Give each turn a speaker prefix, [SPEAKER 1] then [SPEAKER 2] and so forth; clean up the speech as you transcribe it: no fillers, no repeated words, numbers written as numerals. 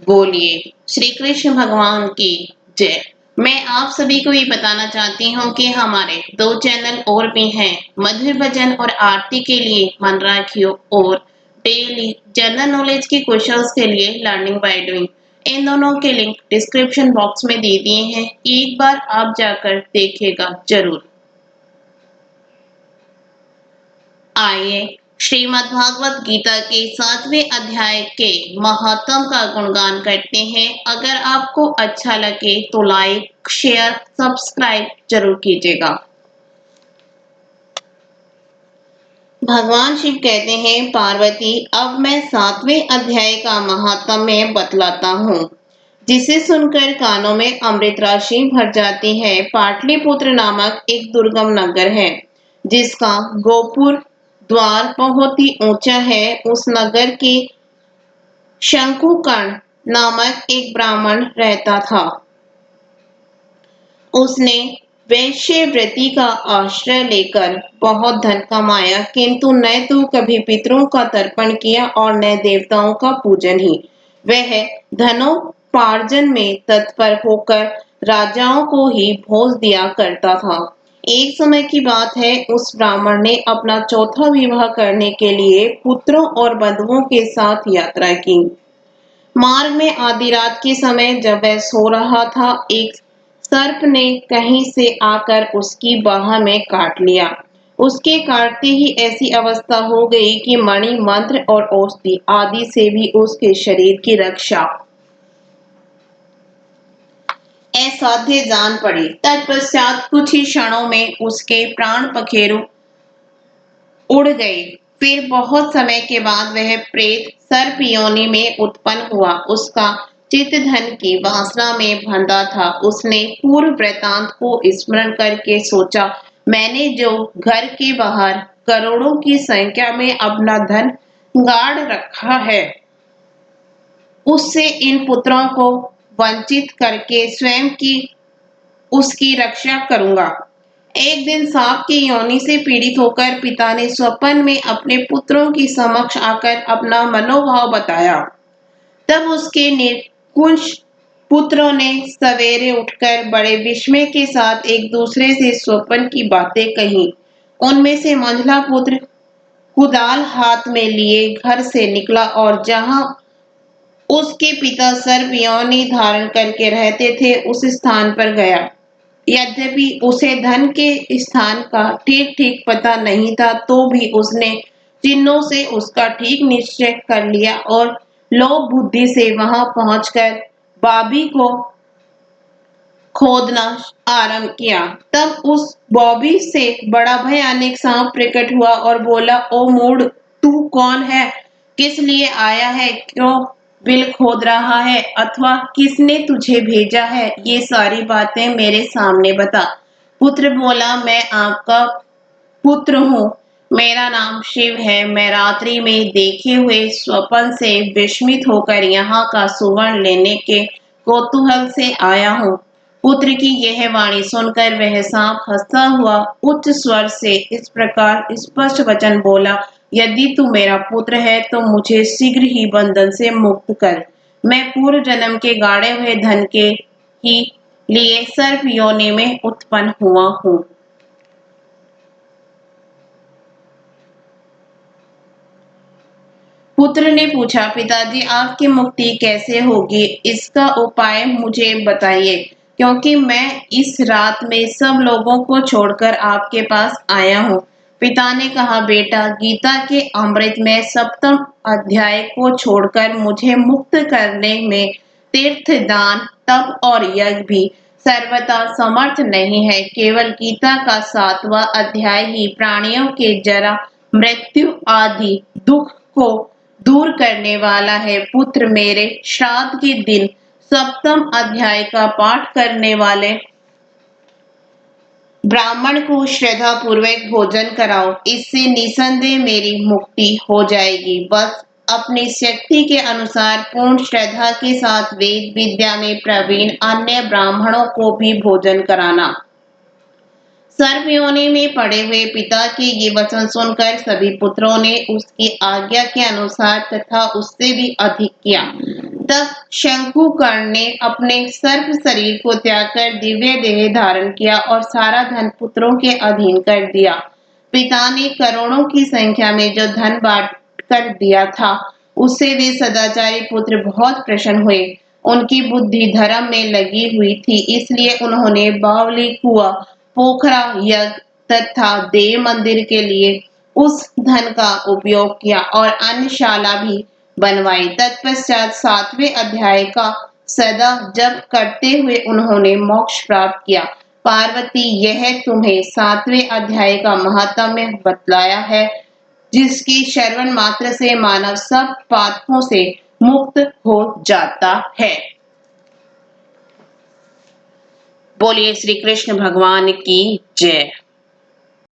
[SPEAKER 1] बोलिए श्री कृष्ण भगवान की जय। मैं आप सभी को ये बताना चाहती हूँ कि हमारे 2 चैनल और भी हैं, मधुर भजन और आरती के लिए मन राखियो और डेली जनरल नॉलेज के क्वेश्चंस के लिए लर्निंग बाय डूइंग। इन दोनों के लिंक डिस्क्रिप्शन बॉक्स में दे दिए हैं, एक बार आप जाकर देखिएगा जरूर। आइए श्रीमद् भागवत गीता के 7वें अध्याय के महात्म का गुणगान करते हैं। अगर आपको अच्छा लगे तो लाइक शेयर सब्सक्राइब जरूर कीजिएगा। भगवान शिव कहते हैं, पार्वती अब मैं 7वें अध्याय का महात्म में बतलाता हूँ, जिसे सुनकर कानों में अमृत राशि भर जाती है। पाटलिपुत्र नामक एक दुर्गम नगर है, जिसका गोपुर द्वार बहुत ही ऊंचा है। उस नगर के शंकुकर्ण नामक एक ब्राह्मण रहता था। उसने वैश्यवृत्ति का आश्रय लेकर बहुत धन कमाया, किंतु न तो कभी पितरों का तर्पण किया और न देवताओं का पूजन ही। वह धनोपार्जन में तत्पर होकर राजाओं को ही भोज दिया करता था। एक समय की बात है, उस ब्राह्मण ने अपना चौथा विवाह करने के लिए पुत्रों और बंधुओं के साथ यात्रा की। मार्ग में आधी रात के समय जब वह सो रहा था, एक सर्प ने कहीं से आकर उसकी बाह में काट लिया। उसके काटते ही ऐसी अवस्था हो गई कि मणि मंत्र और औषधि आदि से भी उसके शरीर की रक्षा असाध्य जान पड़ी। तत्पश्चात कुछ ही क्षणों में उसके प्राण पखेरु उड़ गए। फिर बहुत समय के बाद वह प्रेत सर्प योनि में उत्पन्न हुआ। उसका चित्त धन की वासना में बंधा था। उसने पूर्व वृतांत को स्मरण करके सोचा, मैंने जो घर के बाहर करोड़ों की संख्या में अपना धन गाड़ रखा है, उससे इन पुत्रों को वंचित करके स्वयं की उसकी रक्षा करूंगा। एक दिन सांप की योनि से पीड़ित होकर पिता ने स्वप्न में अपने पुत्रों की समक्ष आकर अपना मनोभाव बताया। तब उसके निकुंज पुत्रों ने सवेरे उठकर बड़े विस्मय के साथ एक दूसरे से स्वप्न की बातें कही। उनमें से मंझला पुत्र कुदाल हाथ में लिए घर से निकला और जहां उसके पिता सर्प योनि धारण करके रहते थे, उस स्थान पर गया। यद्यपि उसे धन के स्थान का ठीक ठीक पता नहीं था, तो भी उसने चिन्हों से उसका ठीक निश्चय कर लिया और लोभ बुद्धि से वहां पहुंचकर बाबी को खोदना आरंभ किया। तब उस बॉबी से बड़ा भयानक सांप प्रकट हुआ और बोला, ओ मूढ़, तू कौन है? किस लिए आया है? क्यों बिल खोद रहा है? अथवा किसने तुझे भेजा है? ये सारी बातें मेरे सामने बता। पुत्र बोला, मैं आपका पुत्र हूँ। मेरा नाम शिव है। मैं रात्रि में देखे हुए स्वप्न से विस्मित होकर यहाँ का सुवर्ण लेने के कौतूहल से आया हूँ। पुत्र की यह वाणी सुनकर वह सांप हंसता हुआ उच्च स्वर से इस प्रकार स्पष्ट वचन बोला, यदि तू मेरा पुत्र है तो मुझे शीघ्र ही बंधन से मुक्त कर। मैं पूर्व जन्म के गाड़े हुए धन के ही लिए सर्प योनि में उत्पन्न हुआ हूँ। पुत्र ने पूछा, पिताजी आपकी मुक्ति कैसे होगी? इसका उपाय मुझे बताइए, क्योंकि मैं इस रात में सब लोगों को छोड़कर आपके पास आया हूँ। पिता ने कहा, बेटा, गीता के अमृत में 7वें अध्याय को छोड़कर मुझे मुक्त करने में तीर्थ दान तप और यज्ञ भी सर्वथा समर्थ नहीं है। केवल गीता का 7वां अध्याय ही प्राणियों के जरा मृत्यु आदि दुख को दूर करने वाला है। पुत्र, मेरे श्राद्ध के दिन 7वें अध्याय का पाठ करने वाले ब्राह्मण को श्रद्धा पूर्वक भोजन कराओ। इससे निसंदेह मेरी मुक्ति हो जाएगी। बस अपनी शक्ति के अनुसार पूर्ण श्रद्धा के साथ वेद विद्या में प्रवीण अन्य ब्राह्मणों को भी भोजन कराना। सर्प योनि में पड़े हुए पिता के ये वचन सुनकर सभी पुत्रों ने उसकी आज्ञा के अनुसार तथा उससे भी अधिक किया। तब शंकुकर्ण ने अपने सर्प शरीर को त्याग कर दिव्य देह धारण किया और सारा धन पुत्रों के अधीन कर दिया। पिता ने करोड़ों की संख्या में जो धन बांट कर दिया था, उससे वे सदाचारी पुत्र बहुत प्रसन्न हुए। उनकी बुद्धि धर्म में लगी हुई थी, इसलिए उन्होंने बावली, कुआं, पोखरा, यज्ञ तथा देव मंदिर के लिए उस धन का उपयोग किया और अन्नशाला भी बनवाई। तत्पश्चात 7वें अध्याय का सदा जप करते हुए उन्होंने मोक्ष प्राप्त किया। पार्वती, यह तुम्हें 7वें अध्याय का महात्म्य बतलाया है, जिसकी श्रवण मात्र से मानव सब पापों से मुक्त हो जाता है। बोलिए श्री कृष्ण भगवान की जय।